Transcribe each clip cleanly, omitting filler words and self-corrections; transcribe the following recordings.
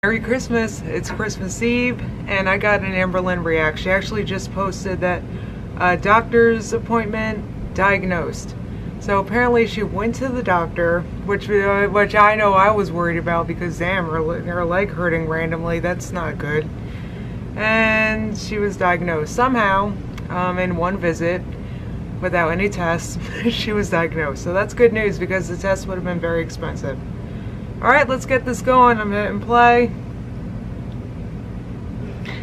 Merry Christmas. It's Christmas Eve and I got an Amberlynn Reid. She actually just posted that doctor's appointment diagnosed. So apparently she went to the doctor, which I know I was worried about because damn, her leg hurting randomly, that's not good. And she was diagnosed somehow in one visit without any tests. She was diagnosed. So that's good news because the test would have been very expensive. Alright, let's get this going. I'm hitting play.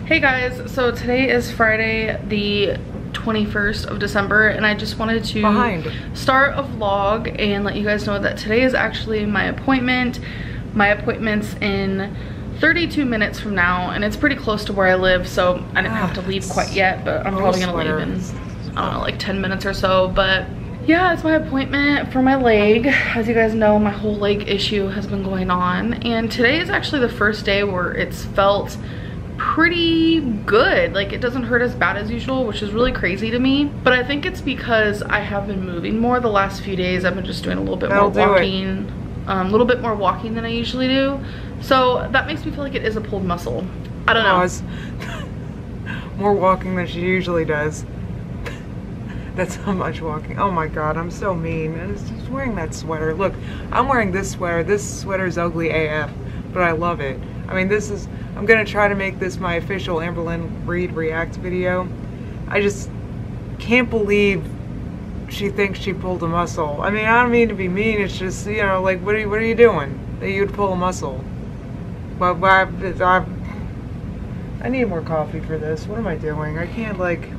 Hey guys, so today is Friday the 21st of December and I just wanted to start a vlog and let you guys know that today is actually my appointment. My appointment's in 32 minutes from now and it's pretty close to where I live, so I didn't have to leave quite yet, but I'm probably gonna leave in, I don't know, like 10 minutes or so. But yeah, it's my appointment for my leg. As you guys know, my whole leg issue has been going on and today is actually the first day where it's felt pretty good. Like, it doesn't hurt as bad as usual, which is really crazy to me, but I think it's because I have been moving more the last few days. I've been just doing a little bit more walking, a little bit more walking than I usually do, so that makes me feel like it is a pulled muscle. I don't know. More walking than she usually does. That's how much walking. Oh my god, I'm so mean. And it's just wearing that sweater. Look, I'm wearing this sweater. This sweater's ugly AF, but I love it. I mean, I'm gonna try to make this my official Amberlynn Reid React video. I just can't believe she thinks she pulled a muscle. I mean, I don't mean to be mean, it's just, you know, like, what are you doing that you'd pull a muscle? But I need more coffee for this. What am I doing? I can't, like,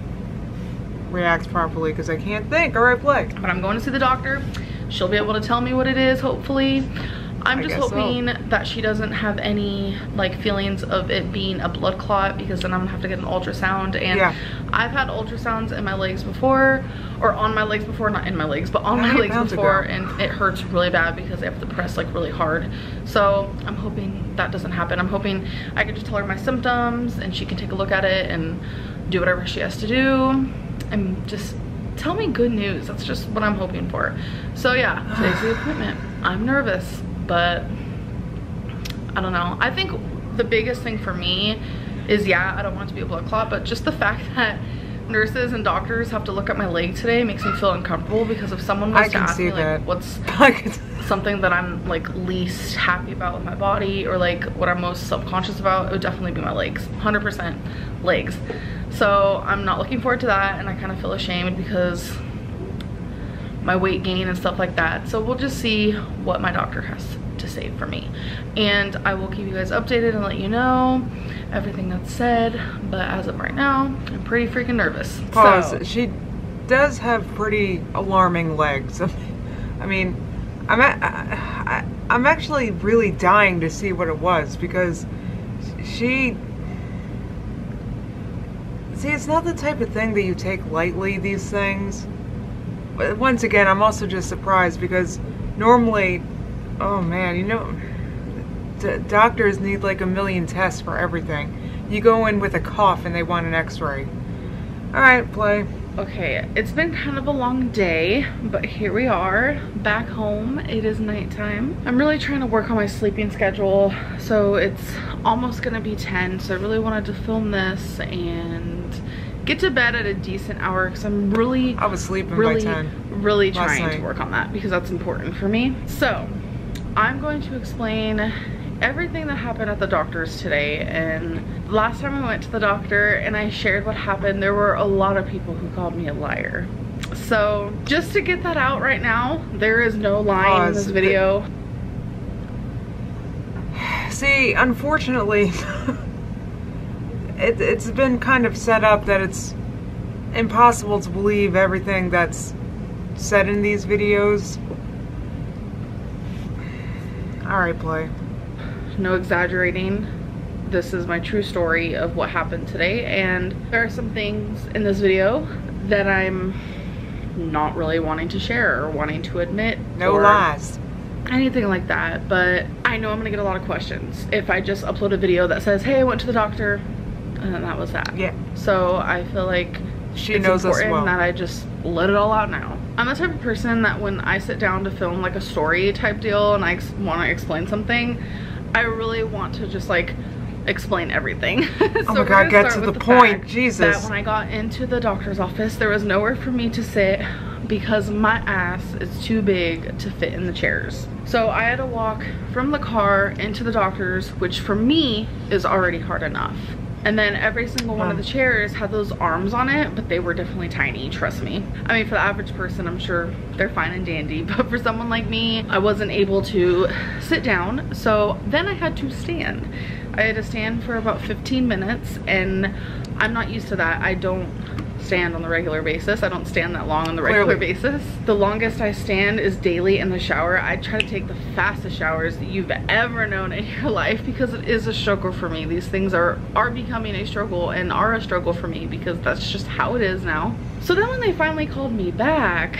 react properly because I can't think. Alright, play. But I'm going to see the doctor. She'll be able to tell me what it is, hopefully. I'm just hoping that she doesn't have any like feelings of it being a blood clot, because then I'm gonna have to get an ultrasound. And yeah, I've had ultrasounds in my legs before, or on my legs before, not in my legs, but on my legs before, and it hurts really bad because they have to press like really hard. So I'm hoping that doesn't happen. I'm hoping I can just tell her my symptoms and she can take a look at it and do whatever she has to do and just tell me good news. That's just what I'm hoping for. So yeah, today's the appointment. I'm nervous, but I don't know. I think the biggest thing for me is, yeah, I don't want it to be a blood clot, but just the fact that nurses and doctors have to look at my leg today makes me feel uncomfortable, because if someone was to ask me like what's something that I'm like least happy about with my body, or like what I'm most subconscious about, it would definitely be my legs. 100% legs. So I'm not looking forward to that, and I kind of feel ashamed because my weight gain and stuff like that. So we'll just see what my doctor has to say for me, and I will keep you guys updated and let you know everything that's said. But as of right now, I'm pretty freaking nervous. Pause. So she does have pretty alarming legs. I mean, I'm actually really dying to see what it was, because see, it's not the type of thing that you take lightly, these things. But once again, I'm also just surprised because normally, oh man, you know, doctors need like a million tests for everything. You go in with a cough and they want an x-ray. Alright, play. Okay, it's been kind of a long day, but here we are, back home. It is nighttime. I'm really trying to work on my sleeping schedule, so it's almost gonna be 10, so I really wanted to film this and get to bed at a decent hour, because I'm really, I was sleeping by 10 really trying to work on that, because that's important for me. So I'm going to explain everything that happened at the doctor's today. And last time I went to the doctor and I shared what happened, there were a lot of people who called me a liar. So just to get that out right now, there is no lying in this video. See, unfortunately, it's been kind of set up that it's impossible to believe everything that's said in these videos. Alright, play. No exaggerating. This is my true story of what happened today, and there are some things in this video that I'm not really wanting to share or wanting to admit. No lies. Anything like that, but I know I'm gonna get a lot of questions if I just upload a video that says, hey, I went to the doctor, and then that was that. Yeah. So I feel like she knows us well, that I just let it all out now. I'm the type of person that when I sit down to film like a story type deal and I want to explain something, I really want to just like explain everything. So oh my god, get to the point. Jesus. That when I got into the doctor's office, there was nowhere for me to sit because my ass is too big to fit in the chairs. So I had to walk from the car into the doctor's, which for me is already hard enough. And then every single one of the chairs had those arms on it, but they were definitely tiny, trust me. I mean, for the average person, I'm sure they're fine and dandy, but for someone like me, I wasn't able to sit down. So then I had to stand. I had to stand for about 15 minutes, and I'm not used to that. I don't stand on the regular basis. I don't stand that long on the regular basis. The longest I stand is daily in the shower. I try to take the fastest showers that you've ever known in your life because it is a struggle for me. These things are becoming a struggle and are a struggle for me because that's just how it is now. So then when they finally called me back,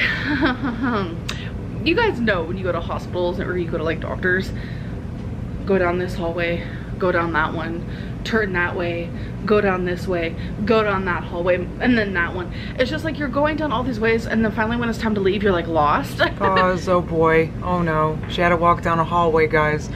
you guys know when you go to hospitals or you go to like doctors, go down this hallway, go down that one, turn that way, go down this way, go down that hallway, and then that one. It's just like you're going down all these ways, and then finally when it's time to leave, you're like lost. Pause, oh boy, oh no. She had to walk down a hallway, guys.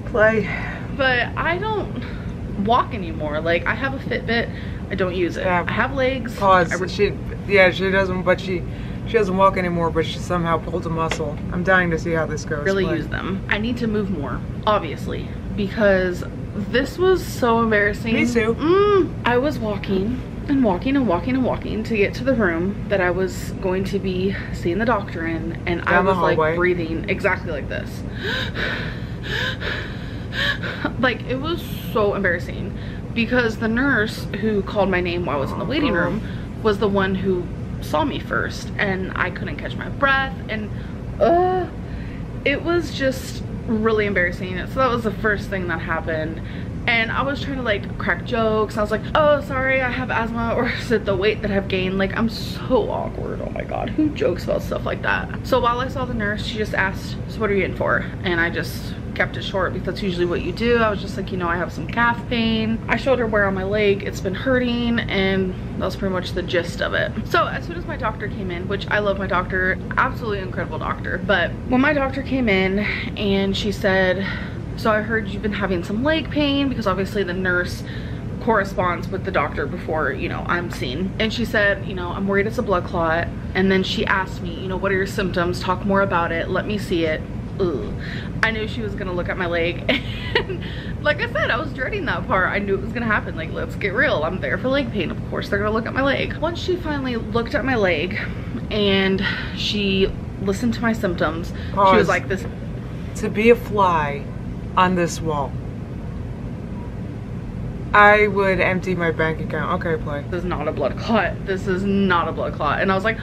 Play. But I don't walk anymore. Like, I have a Fitbit, I don't use it. Yeah. I have legs. Pause, she doesn't, but she doesn't walk anymore, but she somehow pulled a muscle. I'm dying to see how this goes. Really use them. I need to move more, obviously, because this was so embarrassing. Me too. I was walking and walking and walking and walking to get to the room that I was going to be seeing the doctor in, and I was like breathing exactly like this. Like, it was so embarrassing because the nurse who called my name while I was in the waiting room was the one who saw me first, and I couldn't catch my breath, and it was just really embarrassing. So that was the first thing that happened, and I was trying to like crack jokes. I was like, oh, sorry, I have asthma, or is it the weight that I've gained? Like, I'm so awkward. Oh my god, who jokes about stuff like that? So while I saw the nurse, she just asked, so what are you in for? And I just kept it short because that's usually what you do. I was just like, you know, I have some calf pain. I showed her where on my leg it's been hurting, and that was pretty much the gist of it. So as soon as my doctor came in, which I love my doctor, absolutely incredible doctor, but when my doctor came in and she said, so I heard you've been having some leg pain, because obviously the nurse corresponds with the doctor before, you know, I'm seen. And she said, you know, I'm worried it's a blood clot. And then she asked me, you know, what are your symptoms? Talk more about it. Let me see it. Ugh. I knew she was gonna look at my leg, and like I said, I was dreading that part. I knew it was gonna happen. Like, let's get real, I'm there for leg pain, of course they're gonna look at my leg. Once she finally looked at my leg and she listened to my symptoms, Pause. She was like, this to be a fly on this wall, I would empty my bank account. Okay, play. This is not a blood clot. This is not a blood clot. And I was like,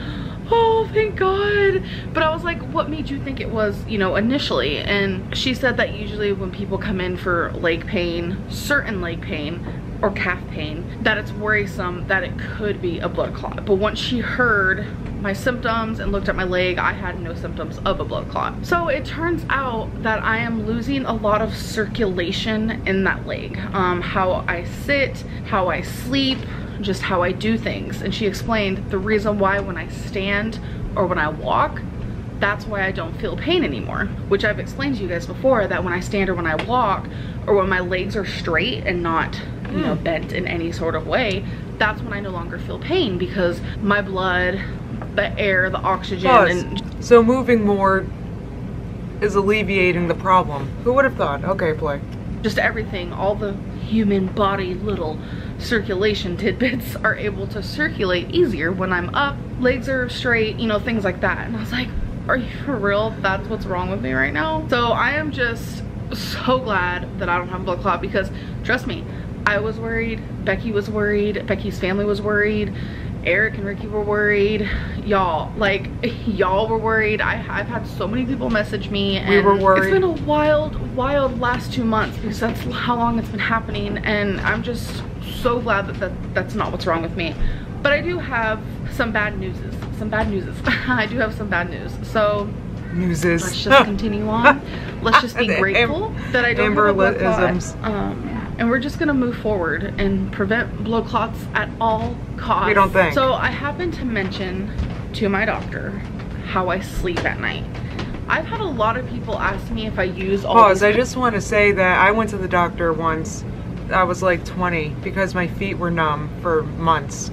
oh, thank God. But I was like, what made you think it was, you know, initially? And she said that usually when people come in for leg pain, certain leg pain or calf pain, that it's worrisome that it could be a blood clot. But once she heard my symptoms and looked at my leg, I had no symptoms of a blood clot. So it turns out that I am losing a lot of circulation in that leg. How I sit, how I sleep, just how I do things. And she explained the reason why when I stand or when I walk, that's why I don't feel pain anymore, which I've explained to you guys before, that when I stand or when I walk or when my legs are straight and not, you know, bent in any sort of way, that's when I no longer feel pain, because my blood, the air, the oxygen, and so moving more is alleviating the problem. Who would have thought? Okay, play. Just everything, all the human body little circulation tidbits are able to circulate easier when I'm up, legs are straight, you know, things like that. And I was like, are you for real? That's what's wrong with me right now? So I am just so glad that I don't have a blood clot, because trust me, I was worried, Becky was worried, Becky's family was worried, Eric and Ricky were worried, y'all, like, y'all were worried. I've had so many people message me, and we were worried. It's been a wild last 2 months, because that's how long it's been happening, and I'm just so glad that that's not what's wrong with me. But I do have some bad news. I do have some bad news. So let's just continue on. Let's just be grateful that I don't have a blood clot. And we're just gonna move forward and prevent blood clots at all costs. We don't think. So I happened to mention to my doctor how I sleep at night. I've had a lot of people ask me if I use all Pause. these. I just want to say that I went to the doctor once. I was like 20 because my feet were numb for months.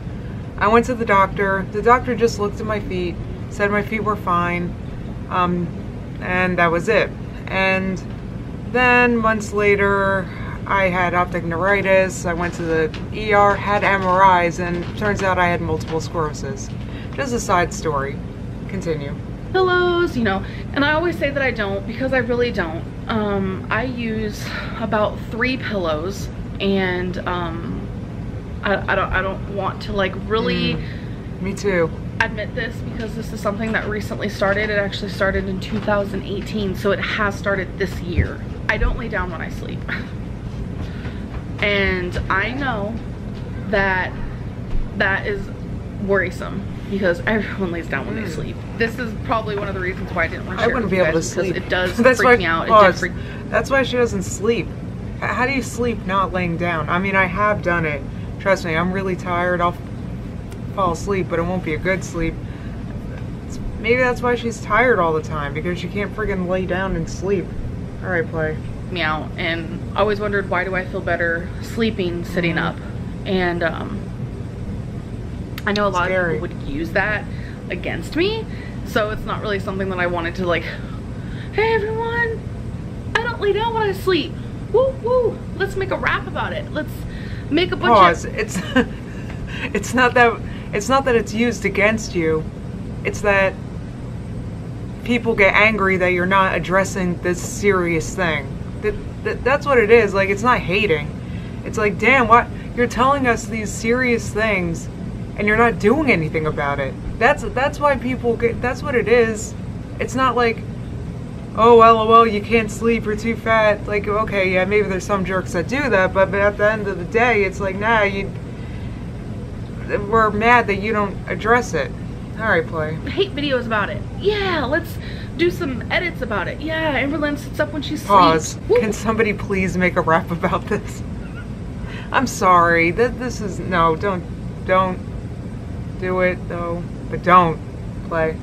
I went to the doctor. The doctor just looked at my feet, said my feet were fine, and that was it. And then months later, I had optic neuritis. I went to the ER, had MRIs, and turns out I had multiple sclerosis. Just a side story. Continue. Pillows, you know, and I always say that I don't because I really don't. I use about 3 pillows, and I don't want to like really me too admit this because this is something that recently started. It actually started in 2018, so it has started this year. I don't lay down when I sleep. And I know that that is worrisome because everyone lays down when they sleep. This is probably one of the reasons why I didn't want to share it with you guys, because sleep. It does freak me out. That's why she doesn't sleep. How do you sleep not laying down? I mean, I have done it. Trust me, I'm really tired. I'll fall asleep, but it won't be a good sleep. Maybe that's why she's tired all the time, because she can't friggin' lay down and sleep. All right, play. Me out, and I always wondered, why do I feel better sleeping sitting up? And I know a lot of people would use that against me, so it's not really something that I wanted to like, hey everyone, I don't lay down when I sleep. Woo woo, let's make a rap about it. Let's make a bunch of... It's not that it's used against you. It's that people get angry that you're not addressing this serious thing. That's what it is. Like, it's not hating. It's like, damn, what, you're telling us these serious things and you're not doing anything about it. That's why people get, that's what it is. It's not like, oh, LOL, you can't sleep, you're too fat. Like, okay, yeah, maybe there's some jerks that do that, but at the end of the day, it's like, nah, we're mad that you don't address it. Alright, play. I hate videos about it. Yeah, let's do some edits about it. Yeah, Amberlynn sits up when she sleeps. Pause. Can somebody please make a rap about this? I'm sorry. This is, no, don't do it though. But don't play.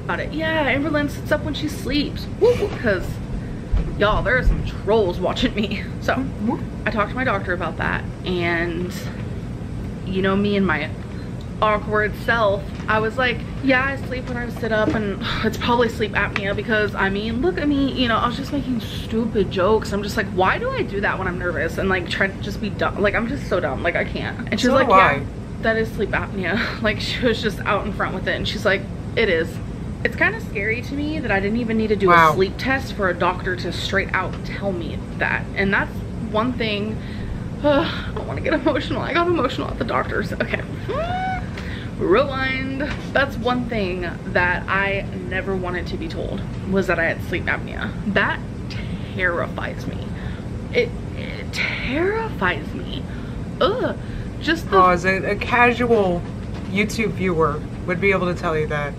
About it. Yeah, Amberlynn sits up when she sleeps. Because, y'all, there are some trolls watching me. So, I talked to my doctor about that, and you know me and my awkward self, I was like, yeah, I sleep when I sit up, and it's probably sleep apnea because, I mean, look at me, you know, I was just making stupid jokes. I'm just like, why do I do that when I'm nervous and like try to just be dumb? Like, I'm just so dumb, like I can't. And she was like, yeah, that is sleep apnea. Like, she was just out in front with it, and she's like, it is. It's kind of scary to me that I didn't even need to do a sleep test for a doctor to straight out tell me that. And that's one thing. I don't want to get emotional. I got emotional at the doctor's. Okay. Rewind. That's one thing that I never wanted to be told, was that I had sleep apnea. That terrifies me. It terrifies me. Ugh. Just the... as a casual YouTube viewer would be able to tell you that.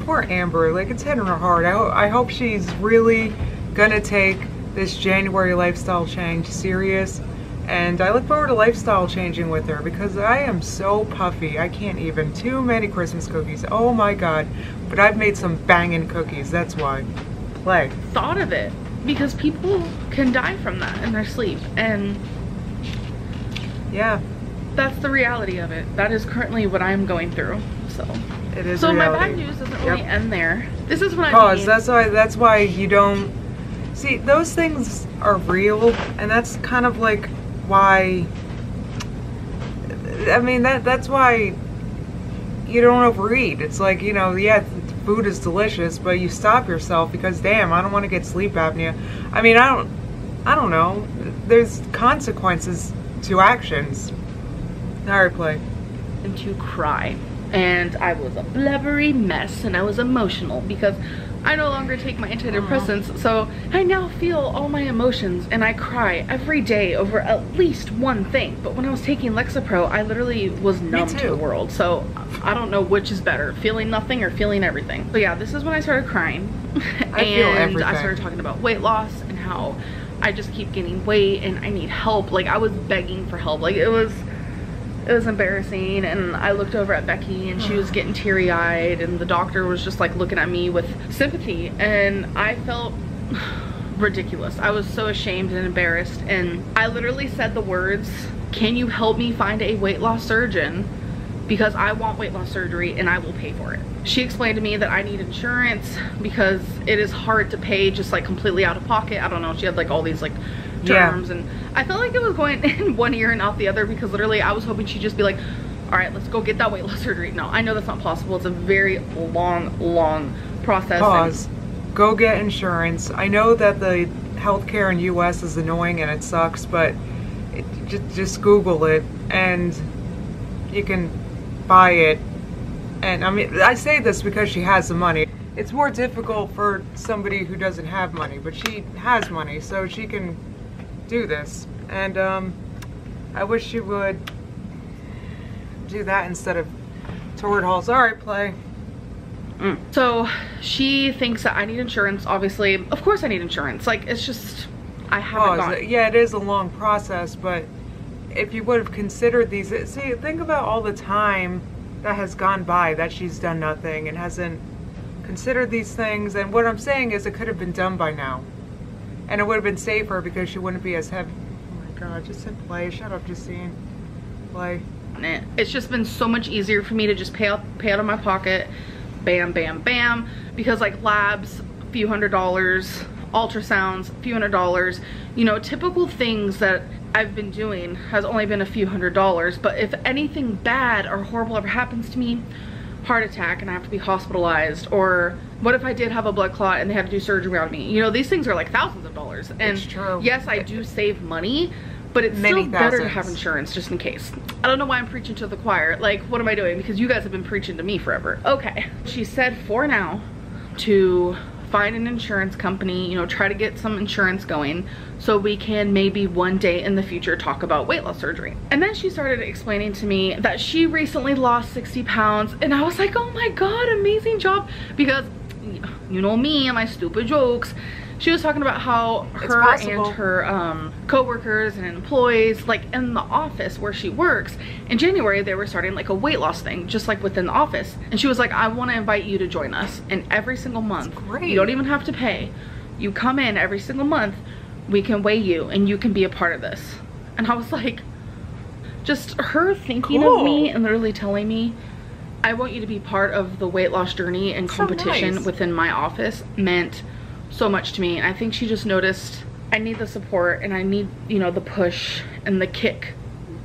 Poor Amber. Like, it's hitting her hard. I hope she's really gonna take this January lifestyle change serious. And I look forward to lifestyle changing with her, because I am so puffy. I can't even. Too many Christmas cookies. Oh my god. But I've made some banging cookies. That's why. Play. Thought of it. Because people can die from that in their sleep. And yeah. That's the reality of it. That is currently what I'm going through. So it is so reality. My bad news doesn't really end there. This is what I mean. That's why you don't see, those things are real, and that's kind of like why, I mean, that's why you don't overeat. It's like, you know, yeah, food is delicious, but you stop yourself because, damn, I don't want to get sleep apnea. I mean, I don't know. There's consequences to actions. Alright, play. And to cry. And I was a blubbery mess, and I was emotional because I no longer take my antidepressants, so I now feel all my emotions, and I cry every day over at least one thing. But when I was taking Lexapro, I literally was numb to the world, so I don't know which is better, feeling nothing or feeling everything. So yeah, this is when I started crying. I feel everything. I started talking about weight loss and how I just keep gaining weight and I need help. Like, I was begging for help. Like, it It was embarrassing, and I looked over at Becky and she was getting teary-eyed, and the doctor was just like looking at me with sympathy, and I felt ridiculous. I was so ashamed and embarrassed, and I literally said the words, "Can you help me find a weight loss surgeon? Because I want weight loss surgery and I will pay for it." She explained to me that I need insurance because it is hard to pay just like completely out of pocket. I don't know, she had like all these like terms, and I felt like it was going in one ear and out the other, because literally I was hoping she'd just be like, all right, let's go get that weight loss surgery. No, I know that's not possible. It's a very long process. Pause. Go get insurance. I know that the healthcare in US is annoying and it sucks, but just Google it and you can buy it. And I mean, I say this because she has the money. It's more difficult for somebody who doesn't have money, but she has money, so she can do this. And I wish she would do that instead of toward halls. All right, play. So she thinks that I need insurance. Obviously, of course I need insurance. Like, it's just, I haven't gone. Yeah, it is a long process, but if you would have considered these, see, think about all the time that has gone by that she's done nothing and hasn't considered these things. And what I'm saying is it could have been done by now, and it would have been safer because she wouldn't be as heavy. Oh my God, just said play. Shut up, Justine. Play. It's just been so much easier for me to just pay out of my pocket, bam, bam, bam, because like labs, a few $100s, ultrasounds, a few $100s, you know, typical things that I've been doing has only been a few $100s. But if anything bad or horrible ever happens to me, heart attack and I have to be hospitalized, or what if I did have a blood clot and they had to do surgery on me, you know, these things are like thousands of dollars. And it's true. Yes, I do save money, but it's still better to have insurance just in case. I don't know why I'm preaching to the choir. Like, what am I doing? Because you guys have been preaching to me forever. Okay, she said for now to find an insurance company, you know, try to get some insurance going so we can maybe one day in the future talk about weight loss surgery. And then she started explaining to me that she recently lost 60 pounds, and I was like, oh my God, amazing job. Because you know me and my stupid jokes. She was talking about how her and her co-workers and employees, like in the office where she works, in January they were starting like a weight loss thing, just like within the office. And she was like, I want to invite you to join us. And every single month, you don't even have to pay. You come in every single month, we can weigh you and you can be a part of this. And I was like, just her thinking of me and literally telling me, I want you to be part of the weight loss journey and competition within my office meant so much to me. And I think she just noticed I need the support and I need, you know, the push and the kick,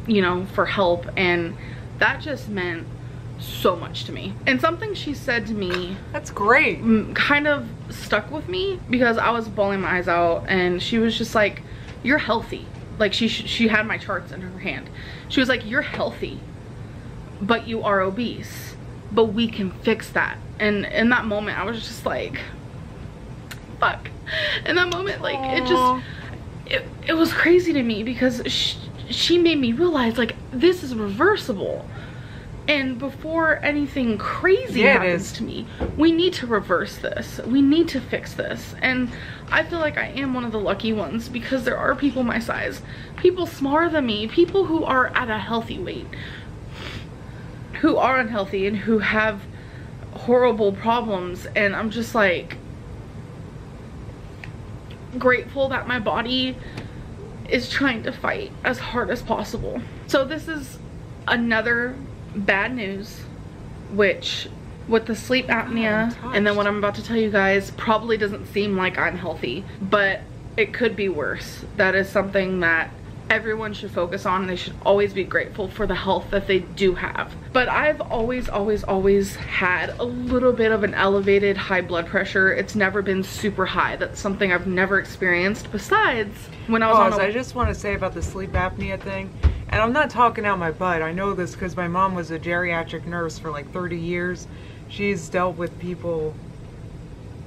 you know, for help. And that just meant so much to me. And something she said to me, that's great, kind of stuck with me, because I was bawling my eyes out, and she was just like, you're healthy. Like, she had my charts in her hand. She was like, you're healthy, but you are obese, but we can fix that. And in that moment I was just like, fuck. In that moment, like, it was crazy to me, because she made me realize, like, this is reversible. And before anything crazy happens to me, we need to reverse this. We need to fix this. And I feel like I am one of the lucky ones, because there are people my size, people smaller than me, people who are at a healthy weight, who are unhealthy and who have horrible problems. And I'm just like grateful that my body is trying to fight as hard as possible. So this is another bad news, which with the sleep apnea and then what I'm about to tell you guys probably doesn't seem like I'm healthy, but it could be worse. That is something that everyone should focus on. They should always be grateful for the health that they do have. But I've always had a little bit of an elevated high blood pressure. It's never been super high. That's something I've never experienced. Besides, when I was I just want to say about the sleep apnea thing, and I'm not talking out my butt. I know this because my mom was a geriatric nurse for like 30 years. She's dealt with people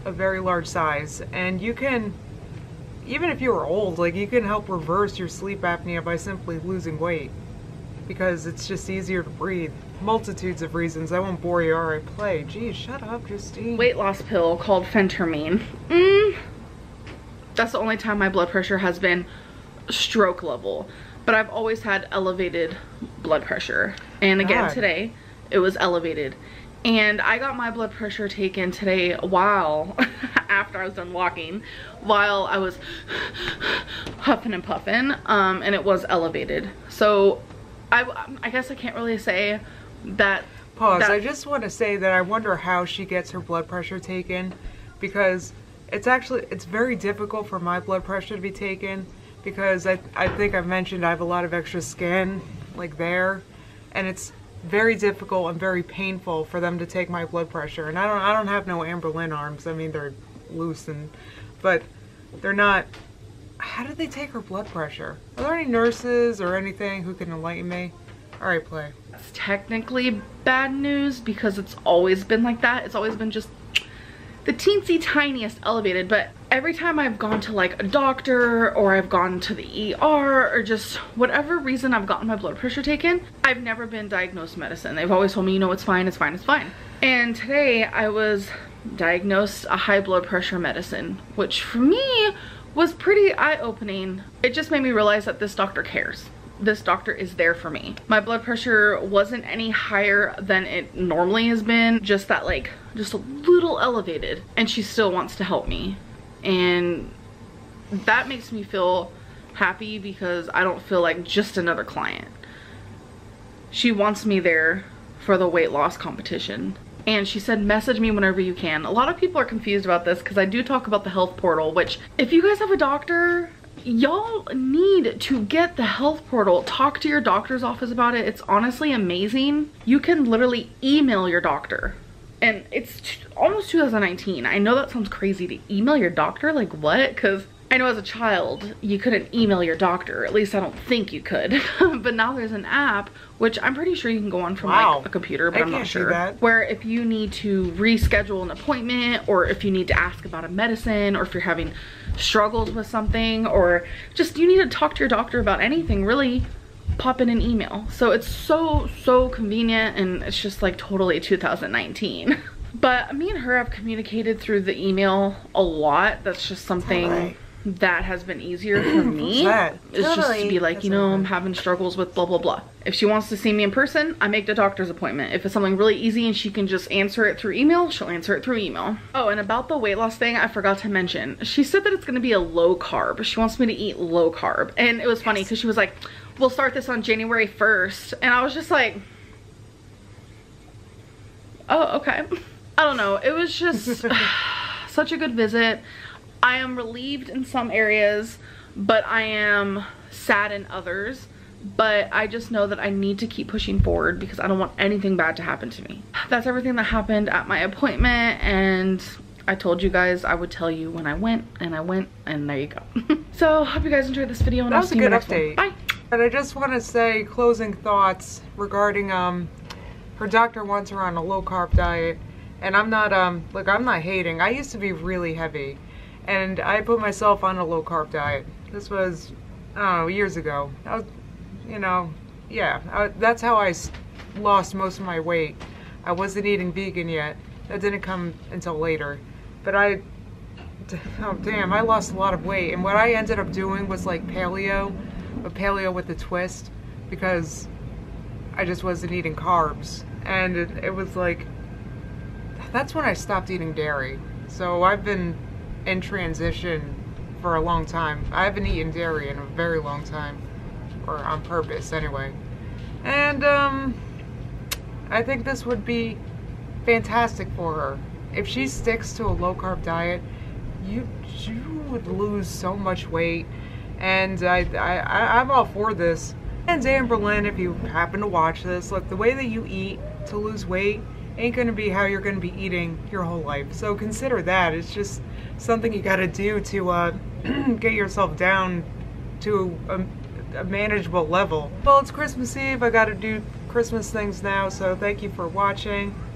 of very large size, and you can, even if you were old, like, you can help reverse your sleep apnea by simply losing weight, because it's just easier to breathe. Multitudes of reasons. I won't bore you. All right, play. Geez, shut up, Justine. Weight loss pill called phentermine. That's the only time my blood pressure has been stroke level. but I've always had elevated blood pressure. And again, today it was elevated. And I got my blood pressure taken today while, after I was done walking, while I was huffing and puffing, and it was elevated. So I guess I can't really say that. Pause. I just want to say that I wonder how she gets her blood pressure taken, because it's very difficult for my blood pressure to be taken, because I think I've mentioned I have a lot of extra skin, like there, and it's very difficult and very painful for them to take my blood pressure. And I don't have no Amberlynn arms. I mean, they're loose, but they're not. How did they take her blood pressure? Are there any nurses or anything who can enlighten me? All right, play. It's technically bad news because it's always been like that. It's always been just the teensy tiniest elevated, but every time I've gone to like a doctor or I've gone to the ER or just whatever reason I've gotten my blood pressure taken, I've never been diagnosed medicine. They've always told me, you know, it's fine, it's fine, it's fine. And today I was diagnosed a high blood pressure medicine, which for me was pretty eye-opening. It just made me realize that this doctor cares. This doctor is there for me. My blood pressure wasn't any higher than it normally has been, just that like, just a little elevated, and she still wants to help me. And that makes me feel happy because I don't feel like just another client. She wants me there for the weight loss competition. And she said, message me whenever you can. A lot of people are confused about this because I do talk about the health portal, which if you guys have a doctor, y'all need to get the health portal. Talk to your doctor's office about it. It's honestly amazing. You can literally email your doctor. And it's almost 2019. I know that sounds crazy to email your doctor. Like what? Because I know as a child, you couldn't email your doctor. At least I don't think you could. But now there's an app, which I'm pretty sure you can go on from like a computer, but I'm not sure. Where if you need to reschedule an appointment, or if you need to ask about a medicine, or if you're having struggles with something, or just you need to talk to your doctor about anything, really, pop in an email. So it's so convenient, and it's just like totally 2019. But me and her have communicated through the email a lot. That's just something that has been easier for me. It's just to be like, you know, I'm having struggles with blah blah blah. If she wants to see me in person, I make the doctor's appointment. If it's something really easy and she can just answer it through email, she'll answer it through email. Oh, and about the weight loss thing, I forgot to mention, she said that it's going to be a low carb. She wants me to eat low carb. And it was funny because she was like, we'll start this on January 1st. And I was just like, oh, okay. I don't know. It was just such a good visit. I am relieved in some areas, but I am sad in others. But I just know that I need to keep pushing forward because I don't want anything bad to happen to me. That's everything that happened at my appointment, and I told you guys I would tell you when I went, and there you go. So hope you guys enjoyed this video, and I'll see you in the next one. Bye. And I just want to say closing thoughts regarding her doctor wants her on a low carb diet, and I'm not look, I'm not hating. I used to be really heavy, and I put myself on a low carb diet. This was, I don't know, years ago. I was, you know, yeah, that's how I lost most of my weight. I wasn't eating vegan yet. That didn't come until later. But oh damn, I lost a lot of weight. And what I ended up doing was like paleo, but paleo with a twist, because I just wasn't eating carbs. And it was like, that's when I stopped eating dairy. So I've been in transition for a long time. I haven't eaten dairy in a very long time. Or on purpose anyway. And I think this would be fantastic for her. If she sticks to a low carb diet, you would lose so much weight. And I'm all for this. And Amberlynn, if you happen to watch this, look, the way that you eat to lose weight ain't gonna be how you're gonna be eating your whole life. So consider that. It's just something you gotta do to get yourself down to a manageable level. Well, it's Christmas Eve. I gotta do Christmas things now, so thank you for watching.